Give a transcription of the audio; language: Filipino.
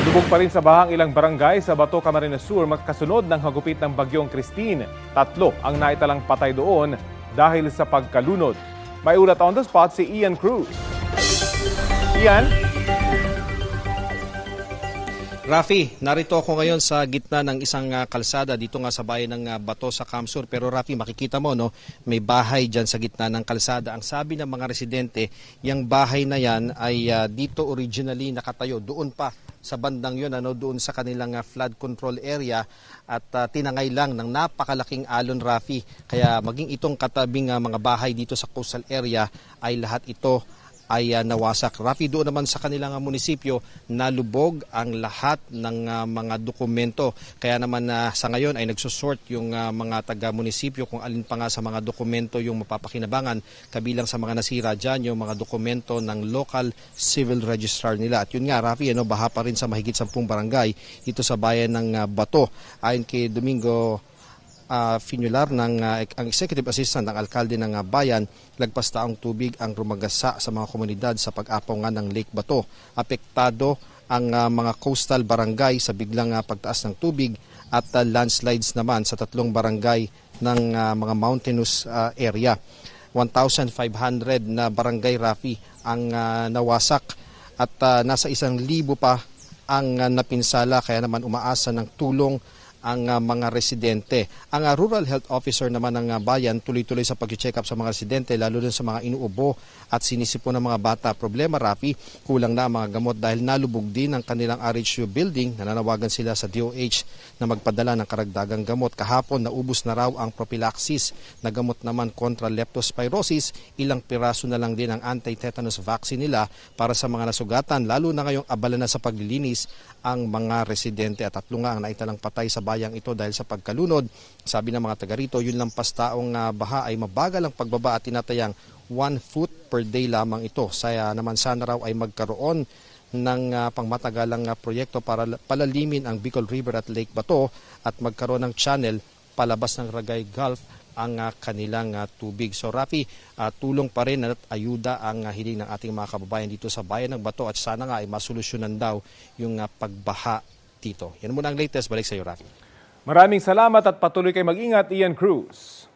Lubog pa rin sa bahang ilang barangay sa Bato, Camarines Sur magkasunod ng hagupit ng bagyong Christine. 3 ang naitalang patay doon dahil sa pagkalunod. May ulat on the spot si Ian Cruz. Ian? Rafi, narito ako ngayon sa gitna ng isang kalsada dito nga sa bayan ng Bato sa Camsur. Pero Rafi, makikita mo, no, may bahay dyan sa gitna ng kalsada. Ang sabi ng mga residente, yung bahay na yan ay dito originally nakatayo. Doon pa sa bandang yun, doon sa kanilang flood control area at tinangay lang ng napakalaking alon, Rafi. Kaya maging itong katabing mga bahay dito sa coastal area ay lahat ito ay nawasak. Rafi, doon naman sa kanilang munisipyo, nalubog ang lahat ng mga dokumento. Kaya naman sa ngayon ay nagsusort yung mga taga-munisipyo kung alin pa nga sa mga dokumento yung mapapakinabangan. Kabilang sa mga nasira dyan yung mga dokumento ng local civil registrar nila. At yun nga, Rafi, baha pa rin sa mahigit 10 barangay dito sa bayan ng Bato. Ayon kay Domingo Finular ang executive assistant ng alkalde ng bayan, lagpas taong tubig ang rumagasa sa mga komunidad sa pag-apaw nga ng Lake Bato. Apektado ang mga coastal barangay sa biglang pagtaas ng tubig at landslides naman sa 3 barangay ng mga mountainous area. 1,500 na barangay, Rafi, ang nawasak at nasa 1,000 pa ang napinsala, kaya naman umaasa ng tulong ang mga residente. Ang Rural Health Officer naman ng bayan tuloy-tuloy sa pag-check up sa mga residente, lalo din sa mga inuubo at sinisipo ng mga bata. Problema, Rafi, kulang na ang mga gamot dahil nalubog din ang kanilang RHU building. Nananawagan sila sa DOH na magpadala ng karagdagang gamot. Kahapon, naubos na raw ang prophylaxis na gamot naman kontra leptospirosis. Ilang piraso na lang din ang anti-tetanus vaccine nila para sa mga nasugatan, lalo na ngayong abala na sa paglilinis ang mga residente. At 3 nga ang naitalang patay sa bayang ito dahil sa pagkalunod. Sabi ng mga taga rito, yun lang taong baha ay mabagal ang pagbaba at tinatayang 1 foot per day lamang ito. Saya naman sana raw ay magkaroon ng pangmatagalang proyekto para palalimin ang Bicol River at Lake Bato at magkaroon ng channel palabas ng Ragay Gulf ang kanilang tubig. So Rafi, tulong pa rin at ayuda ang hiling ng ating mga kababayan dito sa bayan ng Bato at sana nga ay masolusyonan daw yung pagbaha dito. Yan muna ang latest. Balik sa iyo, Rafi. Maraming salamat at patuloy kayo mag-ingat, Ian Cruz.